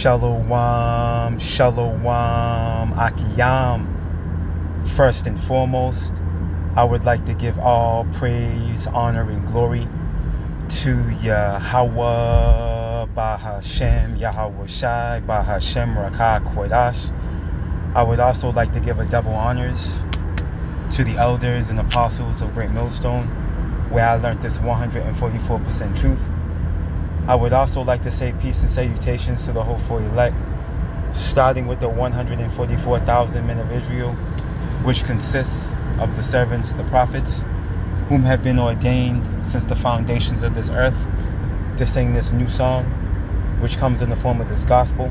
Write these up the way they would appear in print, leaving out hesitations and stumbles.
Shalom, Shalom, Akiyam. First and foremost, I would like to give all praise, honor, and glory to Yahweh, Bahashem, Yahweh Shai, Bahashem, Rakah, Kodash. I would also like to give a double honors to the elders and apostles of Great Millstone, where I learned this 144% truth. I would also like to say peace and salutations to the hopeful elect, starting with the 144,000 men of Israel, which consists of the servants, the prophets, whom have been ordained since the foundations of this earth to sing this new song, which comes in the form of this gospel,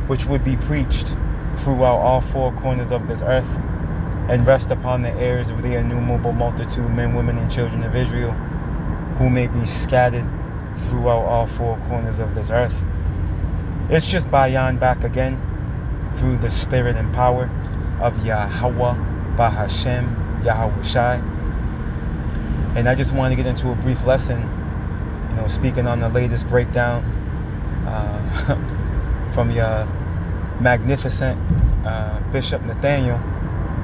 which would be preached throughout all four corners of this earth and rest upon the ears of the innumerable multitude, men, women, and children of Israel, who may be scattered throughout all four corners of this earth. It's just Bayan back again through the spirit and power of Yahweh, Bahashem, Yahweh Shai. And I just want to get into a brief lesson, speaking on the latest breakdown from your magnificent Bishop Nathaniel,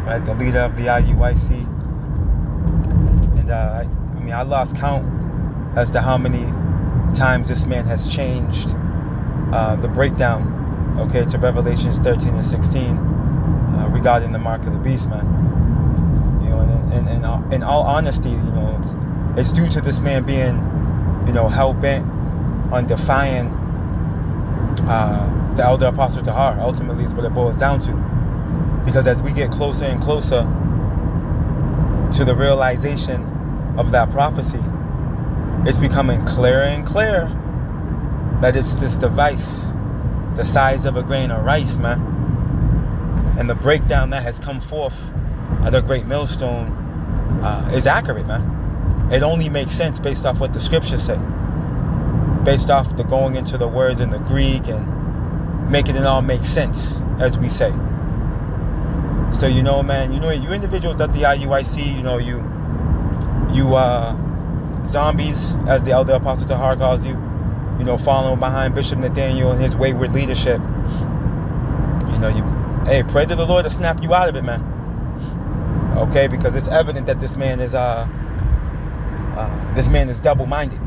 right, the leader of the IUIC. And I lost count as to how many times this man has changed the breakdown, to Revelations 13 and 16 regarding the mark of the beast, man. And in all honesty, it's due to this man being, hell-bent on defying the elder apostle Tahar. Ultimately is what it boils down to. Because as we get closer and closer to the realization of that prophecy, it's becoming clearer and clearer that it's this device the size of a grain of rice, man. And the breakdown that has come forth of the Great Millstone is accurate, man. It only makes sense based off what the scriptures say, based off the going into the words in the Greek and making it all make sense, as we say. So, man, you individuals at the IUIC, you zombies, as the elder apostle Tahar calls you, following behind Bishop Nathaniel and his wayward leadership. Hey, pray to the Lord to snap you out of it, man. Okay, because it's evident that this man is double-minded.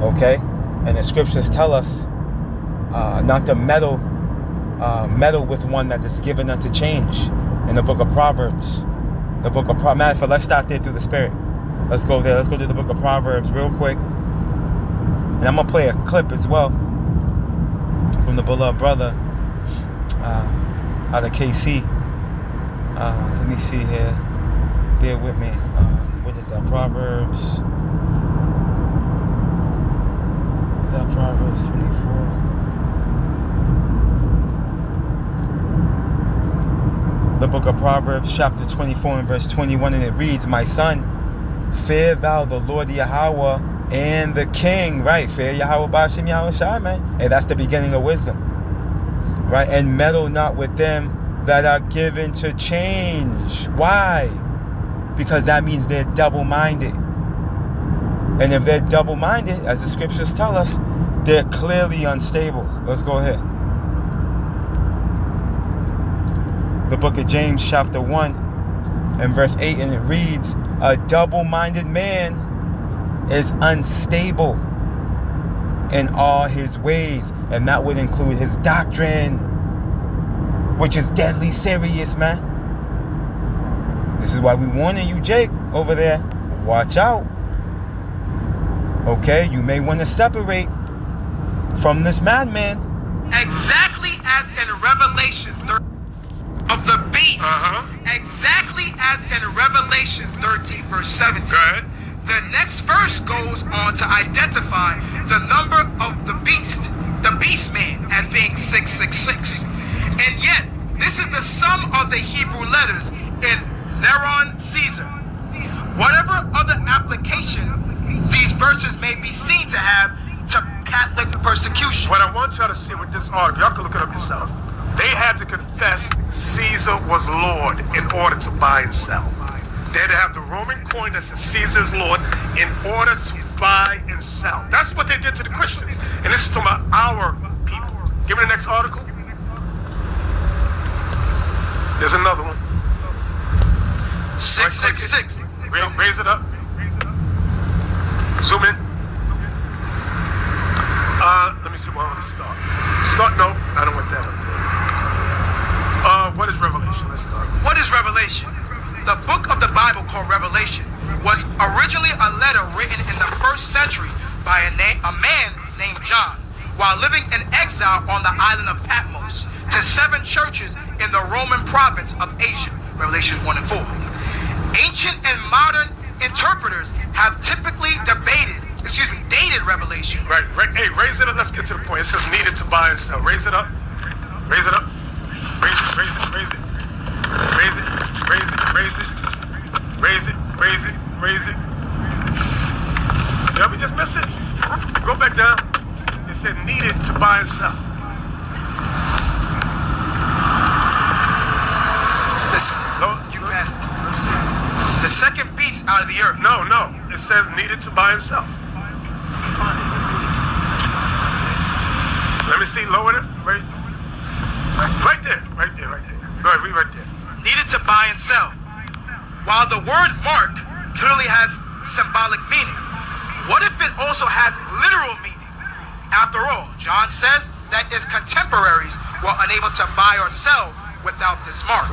Okay, and the scriptures tell us not to meddle with one that is given unto change. In the book of Proverbs, let's start there through the spirit. Let's go there. Let's go to the book of Proverbs real quick, and I'm gonna play a clip as well from the beloved brother out of KC. Let me see here. Bear with me. What is that? Proverbs. Is that Proverbs 24? The book of Proverbs, chapter 24 and verse 21, and it reads, "My son, fear thou the Lord Yahweh and the King," right? Fear Yahweh Ba'ashem Yahweh Shai, man. Hey, that's the beginning of wisdom, right? "And meddle not with them that are given to change." Why? Because that means they're double-minded. And if they're double-minded, as the scriptures tell us, they're clearly unstable. Let's go ahead. The book of James, chapter 1 and verse 8, and it reads, "A double-minded man is unstable in all his ways." And that would include his doctrine, which is deadly serious, man. This is why we warning you, Jake, over there. Watch out. Okay, you may want to separate from this madman. Exactly as in Revelation 13 of the beast. Exactly as in Revelation 13 verse 17. The next verse goes on to identify the number of the beast man, as being 666. And yet, this is the sum of the Hebrew letters in Nero Caesar. Whatever other application these verses may be seen to have to Catholic persecution. What I want y'all to see with this article, y'all can look it up yourself. They had to confess Caesar was Lord in order to buy and sell. They had to have the Roman coin that says Caesar's Lord in order to buy and sell. That's what they did to the Christians. And this is talking about our Give me the next article. There's another one. 666. Raise it up. Zoom in. Let me see where I want to start. No, I don't want that up there. What is Revelation? Let's start. What is Revelation? The book of the Bible called Revelation was originally a letter written in the 1st century by a man named John while living in exile on the island of Patmos to 7 churches in the Roman province of Asia. Revelation 1 and 4. Ancient and modern interpreters have typically dated Revelation. Right. Hey, raise it up. Let's get to the point. It says needed to buy and sell. Raise it up. Raise it up. Raise it. Raise it. Raise it. Raise it. Raise it. Raise it. Raise it. Raise it. Raise it. Did we just miss it? Go back down. It said needed to buy and sell. You passed it. The second beast out of the earth. No. It says needed to buy and sell. Let me see. Lower it. Right there. Right there. Go ahead. Read right there. Needed to buy and sell. While the word mark clearly has symbolic meaning, what if it also has literal meaning? After all, John says that his contemporaries were unable to buy or sell without this mark.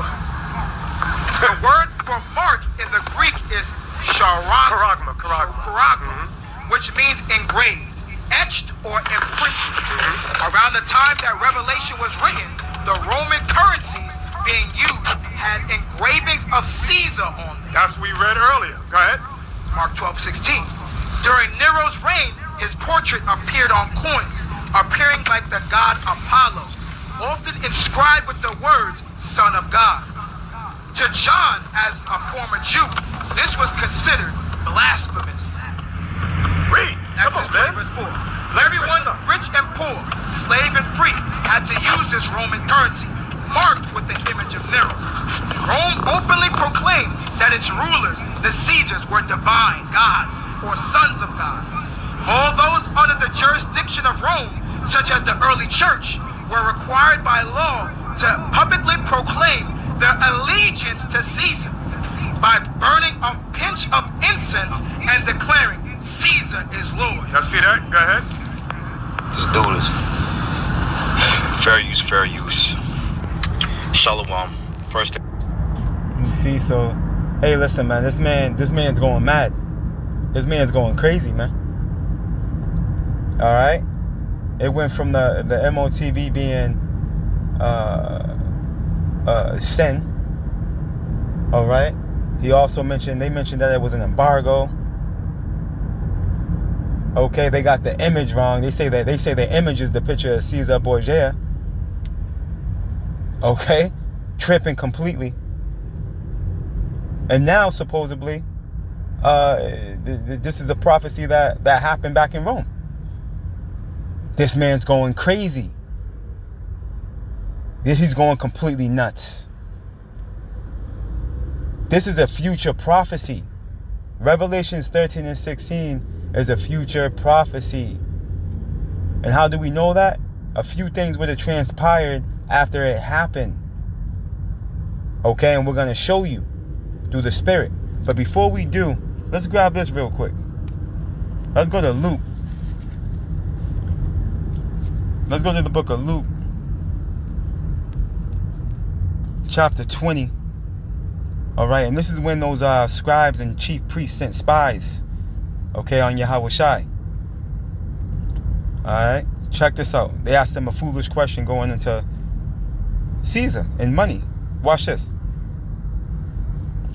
The word for mark in the Greek is charagma, which means engraved, etched, or imprinted. Around the time that Revelation was written, the Roman currencies being used had engravings of Caesar on them. That's what we read earlier. Go ahead. Mark 12:16. During Nero's reign, his portrait appeared on coins, appearing like the god Apollo, often inscribed with the words, Son of God. To John, as a former Jew, this was considered blasphemous. Read. Come on, man. Verse 4. Everyone, rich and poor, slave and free, had to use this Roman currency, marked with the image of Nero. Rome openly proclaimed that its rulers, the Caesars, were divine gods or sons of God. All those under the jurisdiction of Rome, such as the early church, were required by law to publicly proclaim their allegiance to Caesar by burning a pinch of incense and declaring Caesar is Lord. Y'all see that? Go ahead. Let's do this. Fair use. Shalom. First. You see, so hey, listen, man. This man's going mad. This man's going crazy, man. All right. It went from the MOTB being sin. All right. They mentioned that it was an embargo. Okay, they got the image wrong. They say the image is the picture of Caesar Borgia. Okay, tripping completely. And now supposedly, this is a prophecy that happened back in Rome. This man's going crazy. He's going completely nuts. This is a future prophecy. Revelations 13 and 16 is a future prophecy. And how do we know that? A few things would have transpired after it happened. Okay, and we're going to show you through the Spirit. But before we do, let's grab this real quick. Let's go to Luke. Let's go to the book of Luke, chapter 20. All right, and this is when those scribes and chief priests sent spies, okay, on Yahushai. All right, check this out. They asked him a foolish question going into Caesar and money. Watch this.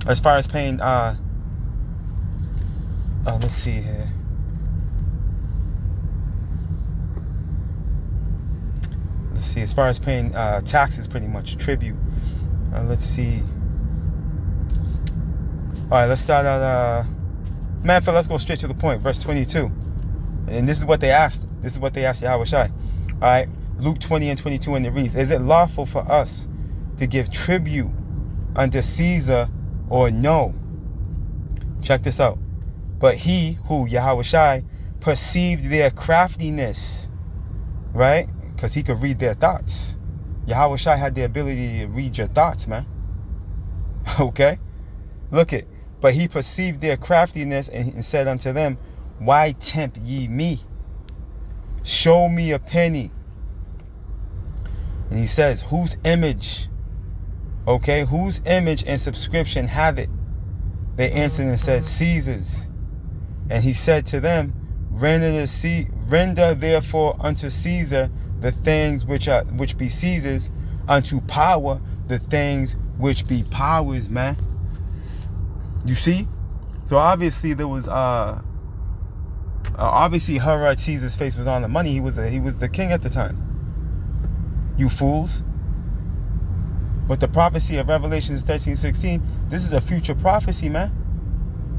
As far as paying, let's see here. Let's see, as far as paying taxes, pretty much, tribute. Let's see. All right, let's start out. Let's go straight to the point. Verse 22. And this is what they asked. This is what they asked Yahushai. All right, Luke 20 and 22, and it reads, is it lawful for us to give tribute unto Caesar or no? Check this out. But he, who, Yahushai, perceived their craftiness, right? because he could read their thoughts. Yahweh Shai had the ability to read your thoughts, man. Okay? Look it. But he perceived their craftiness and said unto them, why tempt ye me? Show me a penny. And he says, whose image? Okay, whose image and subscription have it? They answered and said, Caesar's. And he said to them, render therefore unto Caesar the things which be Caesar's, unto power the things which be powers, man. You see? So obviously there was obviously Herod Caesar's face was on the money. He was the king at the time. You fools. With the prophecy of Revelation 13:16, this is a future prophecy, man.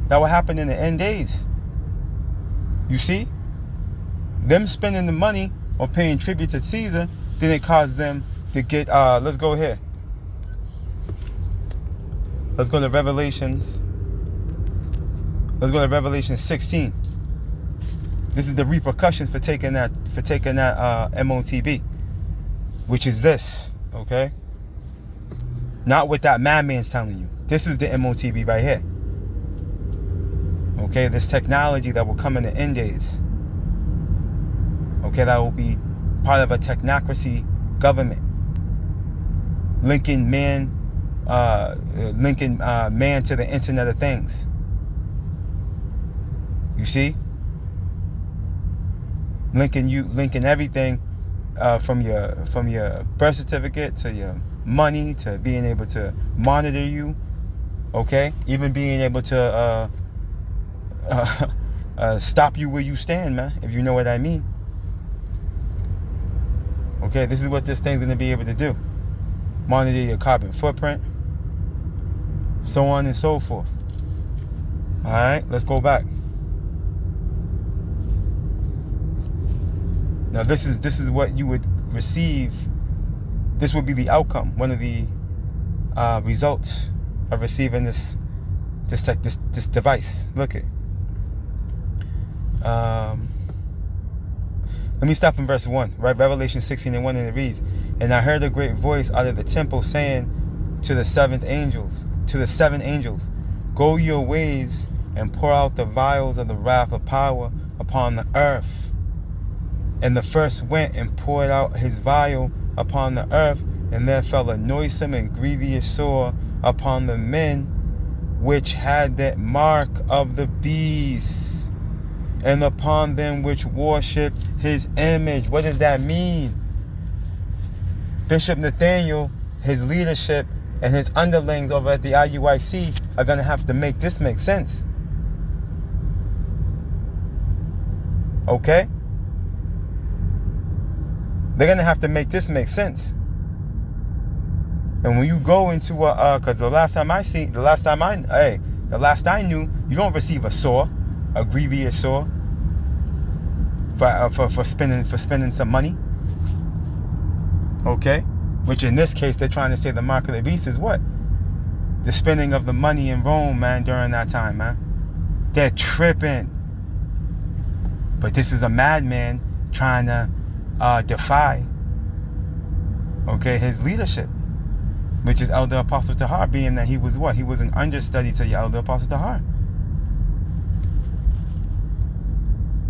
That will happen in the end days. You see? Them spending the money or paying tribute to Caesar didn't cause them to get, let's go here. Let's go to Revelations. Let's go to Revelation 16. This is the repercussions for taking that MOTB, which is this, okay? Not what that madman's telling you. This is the MOTB right here. Okay, this technology that will come in the end days. Okay, that will be part of a technocracy government. Linking man to the Internet of Things. You see? Linking everything from your birth certificate to your money to being able to monitor you. Okay, even being able to stop you where you stand, man, if you know what I mean. Okay, this is what this thing's gonna be able to do. Monitor your carbon footprint, so on and so forth. All right, let's go back. Now this is what you would receive. This would be the outcome, one of the results of receiving this device. Look it. Let me stop in verse 1, right? Revelation 16:1, and it reads, and I heard a great voice out of the temple saying to the seven angels, go your ways and pour out the vials of the wrath of power upon the earth. And the first went and poured out his vial upon the earth, and there fell a noisome and grievous sore upon the men which had that mark of the beast, and upon them which worship his image. What does that mean? Bishop Nathaniel, his leadership, and his underlings over at the IUIC are going to have to make this make sense. Okay? They're going to have to make this make sense. And when you go into because the last I knew, you don't receive a sore, a grievous sore for spending some money. Okay? Which in this case, they're trying to say the mark of the beast is what? The spending of the money in Rome, man, during that time, man. They're tripping. But this is a madman trying to defy, okay, his leadership, which is Elder Apostle Tahar, being that he was what? He was an understudy to your Elder Apostle Tahar.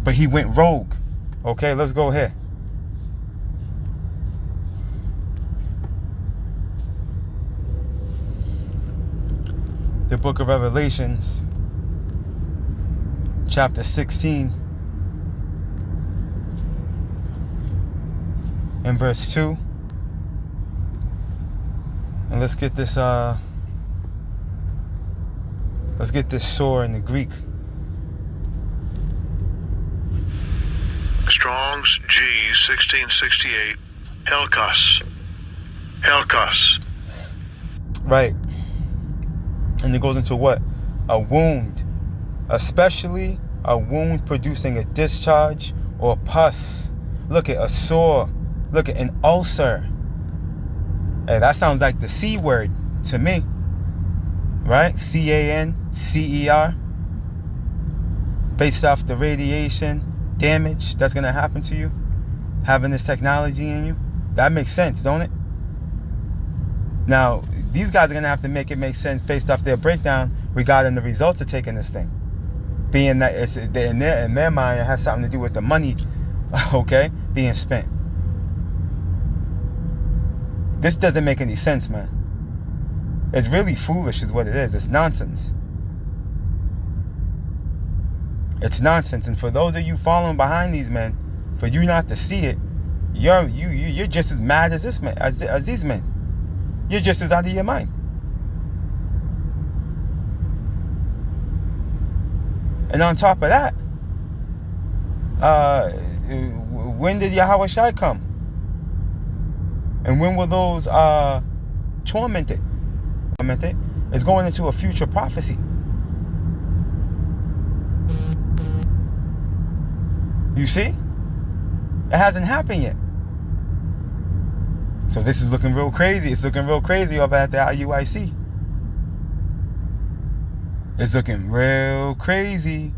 But he went rogue. Okay, let's go here. The book of Revelations, chapter 16, and verse 2. And let's get this sore in the Greek. Strong's G 1668. Helkos. Right. And it goes into what? A wound. Especially a wound producing a discharge or pus. Look at a sore. Look at an ulcer. Hey, that sounds like the C word to me. Right? CANCER. Based off the radiation damage that's going to happen to you. having this technology in you? That makes sense, don't it? Now, these guys are going to have to make it make sense based off their breakdown regarding the results of taking this thing. Being that it's in their mind, it has something to do with the money, okay, being spent. This doesn't make any sense, man. It's really foolish is what it is. It's nonsense. It's nonsense. And for those of you following behind these men, for you not to see it, you're just as mad as this man, as these men. You're just as out of your mind. And on top of that, when did Yahweh Shai come? And when were those tormented? It's going into a future prophecy. You see? It hasn't happened yet. So this is looking real crazy. It's looking real crazy over at the IUIC. It's looking real crazy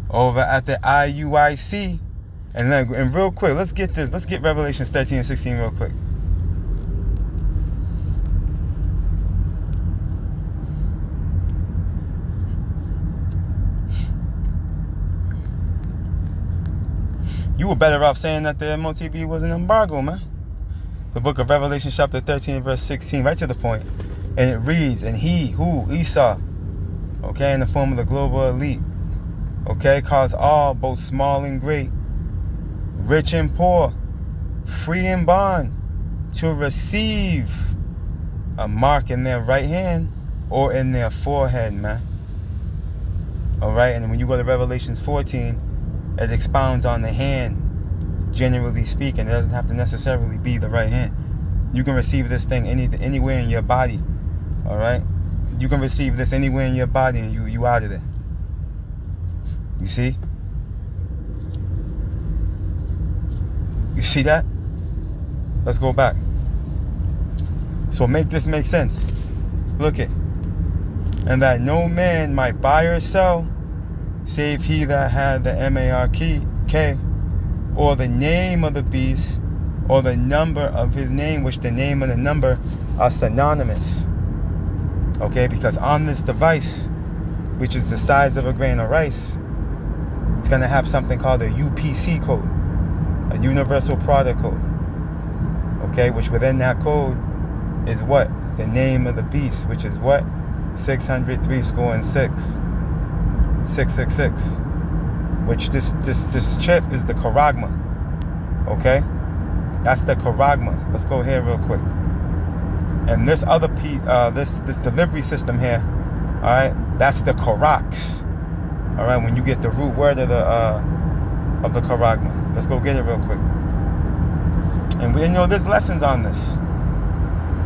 over at the IUIC. And real quick, let's get this. Let's get Revelations 13 and 16 real quick. You were better off saying that the MOTB was an embargo, man. The book of Revelation chapter 13 verse 16, right to the point. And it reads, and he, who? Esau, okay, in the form of the global elite, okay, caused all, both small and great, rich and poor, free and bond, to receive a mark in their right hand or in their forehead, man. All right, and when you go to Revelations 14, it expounds on the hand. Generally speaking, it doesn't have to necessarily be the right hand. You can receive this thing anywhere in your body. All right, you can receive this anywhere in your body, and you out of there. You see? You see that? Let's go back. So make this make sense. Look it. And that no man might buy or sell, save he that had the M-A-R-K, or the name of the beast, or the number of his name, which the name and the number are synonymous. Okay, because on this device, which is the size of a grain of rice, it's going to have something called a UPC code, a universal product code. Okay, which within that code is what? The name of the beast, which is what? 603 score and 6. 666, which this chip is the charagma. Okay, that's the charagma. Let's go here real quick. And this other this delivery system here, all right, that's the charax. All right, when you get the root word of the charagma. Let's go get it real quick. And we know there's lessons on this,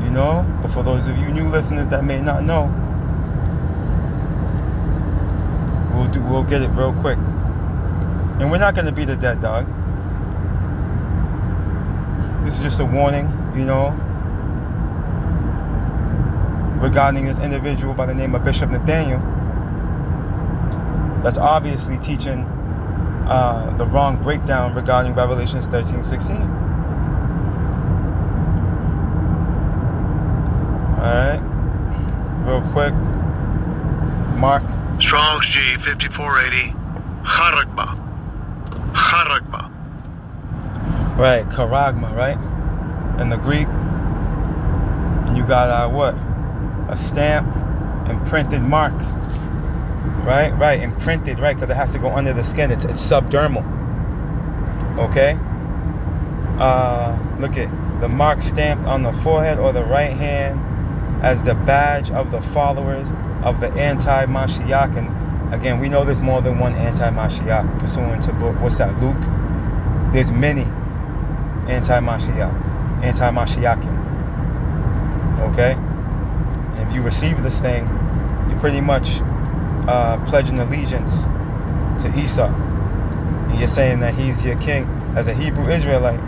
you know, but for those of you new listeners that may not know, we'll get it real quick. And we're not going to beat a dead dog. This is just a warning, you know, regarding this individual by the name of Bishop Nathaniel that's obviously teaching the wrong breakdown regarding Revelations 13:16. Alright, real quick. Mark. Strong's G 5480. Charagma. Charagma. Right, charagma, right? In the Greek. And you got what? A stamp, imprinted mark. Right, imprinted, right? Because it has to go under the skin. It's subdermal. Okay? Look at the mark stamped on the forehead or the right hand as the badge of the followers of the anti-Mashiach. And again, we know there's more than one anti-Mashiach pursuant to book. What's that, Luke? There's many anti-Mashiach, anti-Mashiachim. Okay? And if you receive this thing, you're pretty much pledging allegiance to Esau. And you're saying that he's your king. As a Hebrew Israelite,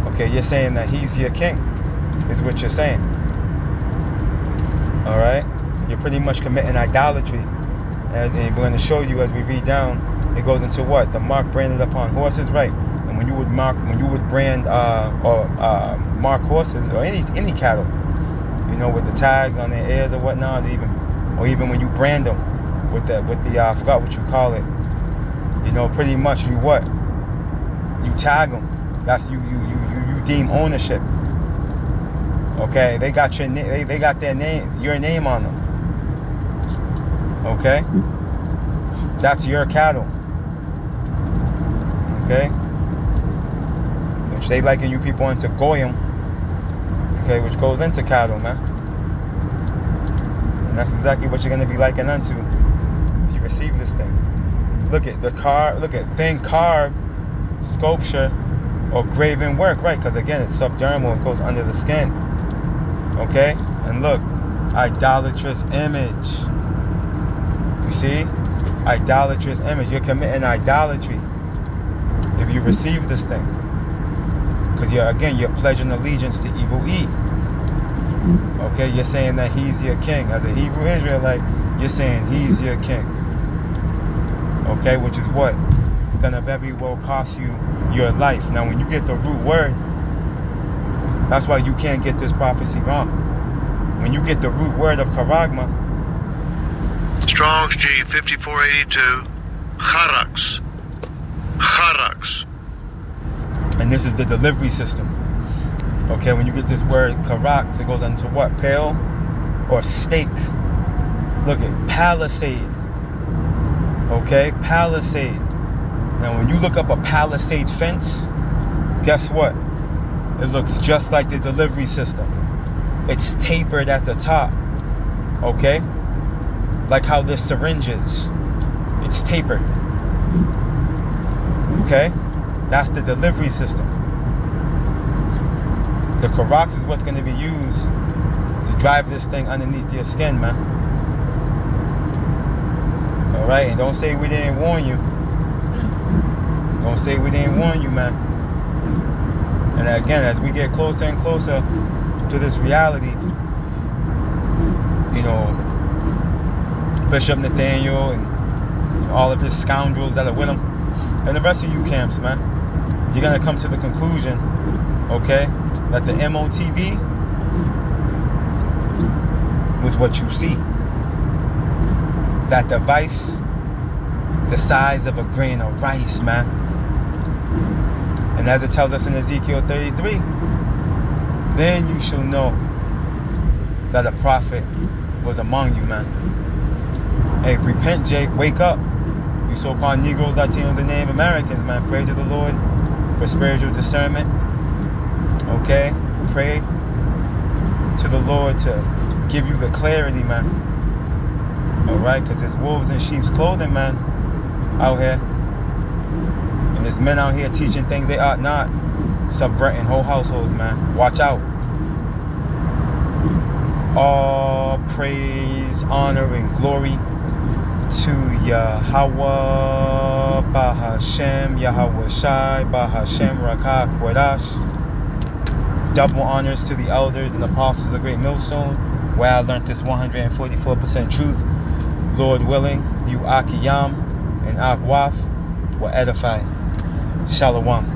okay, you're saying that he's your king, is what you're saying. Alright? You're pretty much committing idolatry. And we're going to show you as we read down, it goes into what? The mark branded upon horses, right? And when you would brand or mark horses or any cattle, you know, with the tags on their ears or whatnot, or even when you brand them with the I forgot what you call it, you know, pretty much you tag them. That's you deem ownership. Okay, they got your they got your name on them. Okay, that's your cattle. Okay, which they liken you people into goyim. Okay, which goes into cattle, man. And that's exactly what you're gonna be likened unto if you receive this thing. Look at thin carved sculpture or graven work, right? Because again, it's subdermal, it goes under the skin. Okay, and look, idolatrous image. You see, idolatrous image. You're committing idolatry if you receive this thing, because you're pledging allegiance to evil E. Okay, you're saying that he's your king. As a Hebrew Israelite, you're saying he's your king. Okay, which is what gonna very well cost you your life. Now, when you get the root word, that's why you can't get this prophecy wrong. When you get the root word of charagma, Strong's G 5482, charax. and this is the delivery system. Okay, when you get this word charax, it goes into what? Pale or stake. Look at palisade. Okay, palisade. Now, when you look up a palisade fence, guess what? It looks just like the delivery system. It's tapered at the top. Okay, like how this syringe is. It's tapered. Okay, that's the delivery system. The charax is what's going to be used to drive this thing underneath your skin, man. All right, and don't say we didn't warn you. Don't say we didn't warn you, man. And again, as we get closer and closer to this reality, you know, Bishop Nathaniel and all of his scoundrels that are with him, and the rest of you camps, man, you're going to come to the conclusion, okay, that the MOTB was what you see. That device, the size of a grain of rice, man. And as it tells us in Ezekiel 33, then you shall know that a prophet was among you, man. Hey, repent, Jake. Wake up. You so-called Negroes, Latinos, and Native Americans, man. Pray to the Lord for spiritual discernment. Okay? Pray to the Lord to give you the clarity, man. Alright? Because there's wolves in sheep's clothing, man, out here. And there's men out here teaching things they ought not, subverting whole households, man. Watch out. All praise, honor, and glory to Yahweh, Bahashem, Yahweh Shai, Bahashem, Rakah, Kodash. Double honors to the elders and apostles of Great Millstone, where I learned this 144% truth. Lord willing, you Akiyam and Akwaf will edify. Shalom.